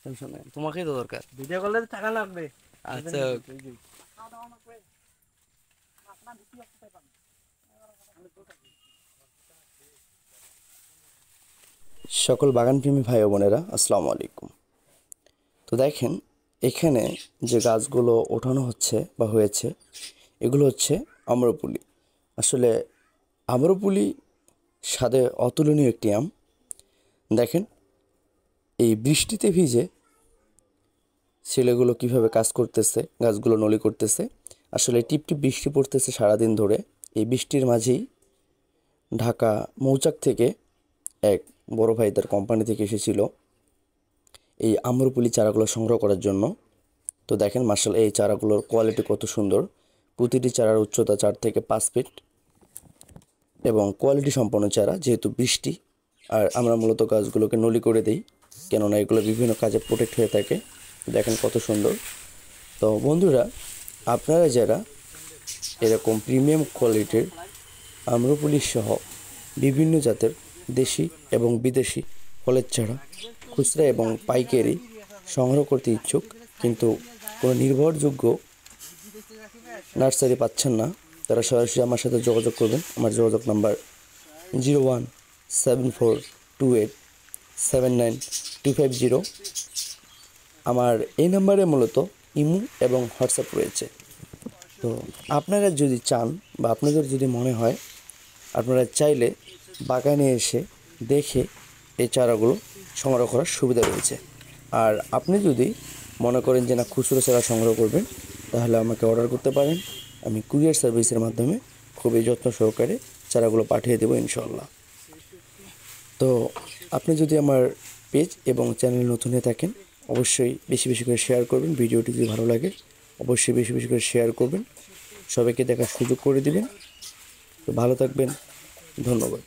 Tension নাই, তোমাকেই তো দরকার। ভিডিও করলে তো টাকা লাগবে। আচ্ছা, সকল বাগানপ্রেমী ভাই ও বোনেরা আসসালামু আলাইকুম। তো দেখেন, এখানে যে গাছগুলো ওঠানো হচ্ছে বা হয়েছে, এগুলো হচ্ছে আম্রপুলি। আসলে আম্রপুলি স্বাদে অতুলনীয় একটি আম। দেখেন, এই বৃষ্টিতে ভিজে ছেলেগুলো কিভাবে কাজ করতেছে, গাছগুলো নলি করতেছে। আসলে টিপটিপ বৃষ্টি পড়তেছে সারাদিন ধরে। এই বৃষ্টির মাঝেই ঢাকা মৌচাক থেকে এক বড় ভাই তার কোম্পানি থেকে এসেছিল এই আম্রপুলি চারাগুলো সংগ্রহ করার জন্য। তো দেখেন মার্শাল, এই চারাগুলোর কোয়ালিটি কত সুন্দর। প্রতিটি চারার উচ্চতা 4 থেকে 5 ফিট এবং কোয়ালিটি সম্পন্ন চারা। যেহেতু বৃষ্টি, আর আমরা মূলত গাছগুলোকে নলি করে দিই, কেননা এগুলো বিভিন্ন কাজে প্রোটেক্ট হয়ে থাকে। দেখেন কত সুন্দর। তো বন্ধুরা, আপনারা যারা এরকম প্রিমিয়াম কোয়ালিটির আম্রপুলি সহ বিভিন্ন জাতের দেশি এবং বিদেশি ফলের চারা খুচরা এবং পাইকারি সংগ্রহ করতে ইচ্ছুক, কিন্তু কোনো নির্ভরযোগ্য নার্সারি পাচ্ছেন না, তারা সরাসরি আমার সাথে যোগাযোগ করবেন। আমার যোগাযোগ নাম্বার 01742879 250। আমার এই নাম্বারে মূলত ইমো এবং হোয়াটসঅ্যাপ রয়েছে। তো আপনারা যদি চান বা আপনাদের যদি মনে হয়, আপনারা চাইলে বাগানে এসে দেখে এই চারাগুলো সংগ্রহ করার সুবিধা রয়েছে। আর আপনি যদি মনে করেন যে না, খুচরো চারা সংগ্রহ করবেন, তাহলে আমাকে অর্ডার করতে পারেন। আমি কুরিয়ার সার্ভিসের মাধ্যমে খুবই যত্ন সহকারে চারাগুলো পাঠিয়ে দেবো ইনশাল্লাহ। তো আপনি যদি আমার পেজ এবং চ্যানেল নতুন হয়ে থাকেন, অবশ্যই বেশি বেশি করে শেয়ার করবেন। ভিডিওটি যদি ভালো লাগে অবশ্যই বেশি বেশি করে শেয়ার করবেন, সবাইকে দেখার সুযোগ করে দিবেন। তো ভালো থাকবেন, ধন্যবাদ।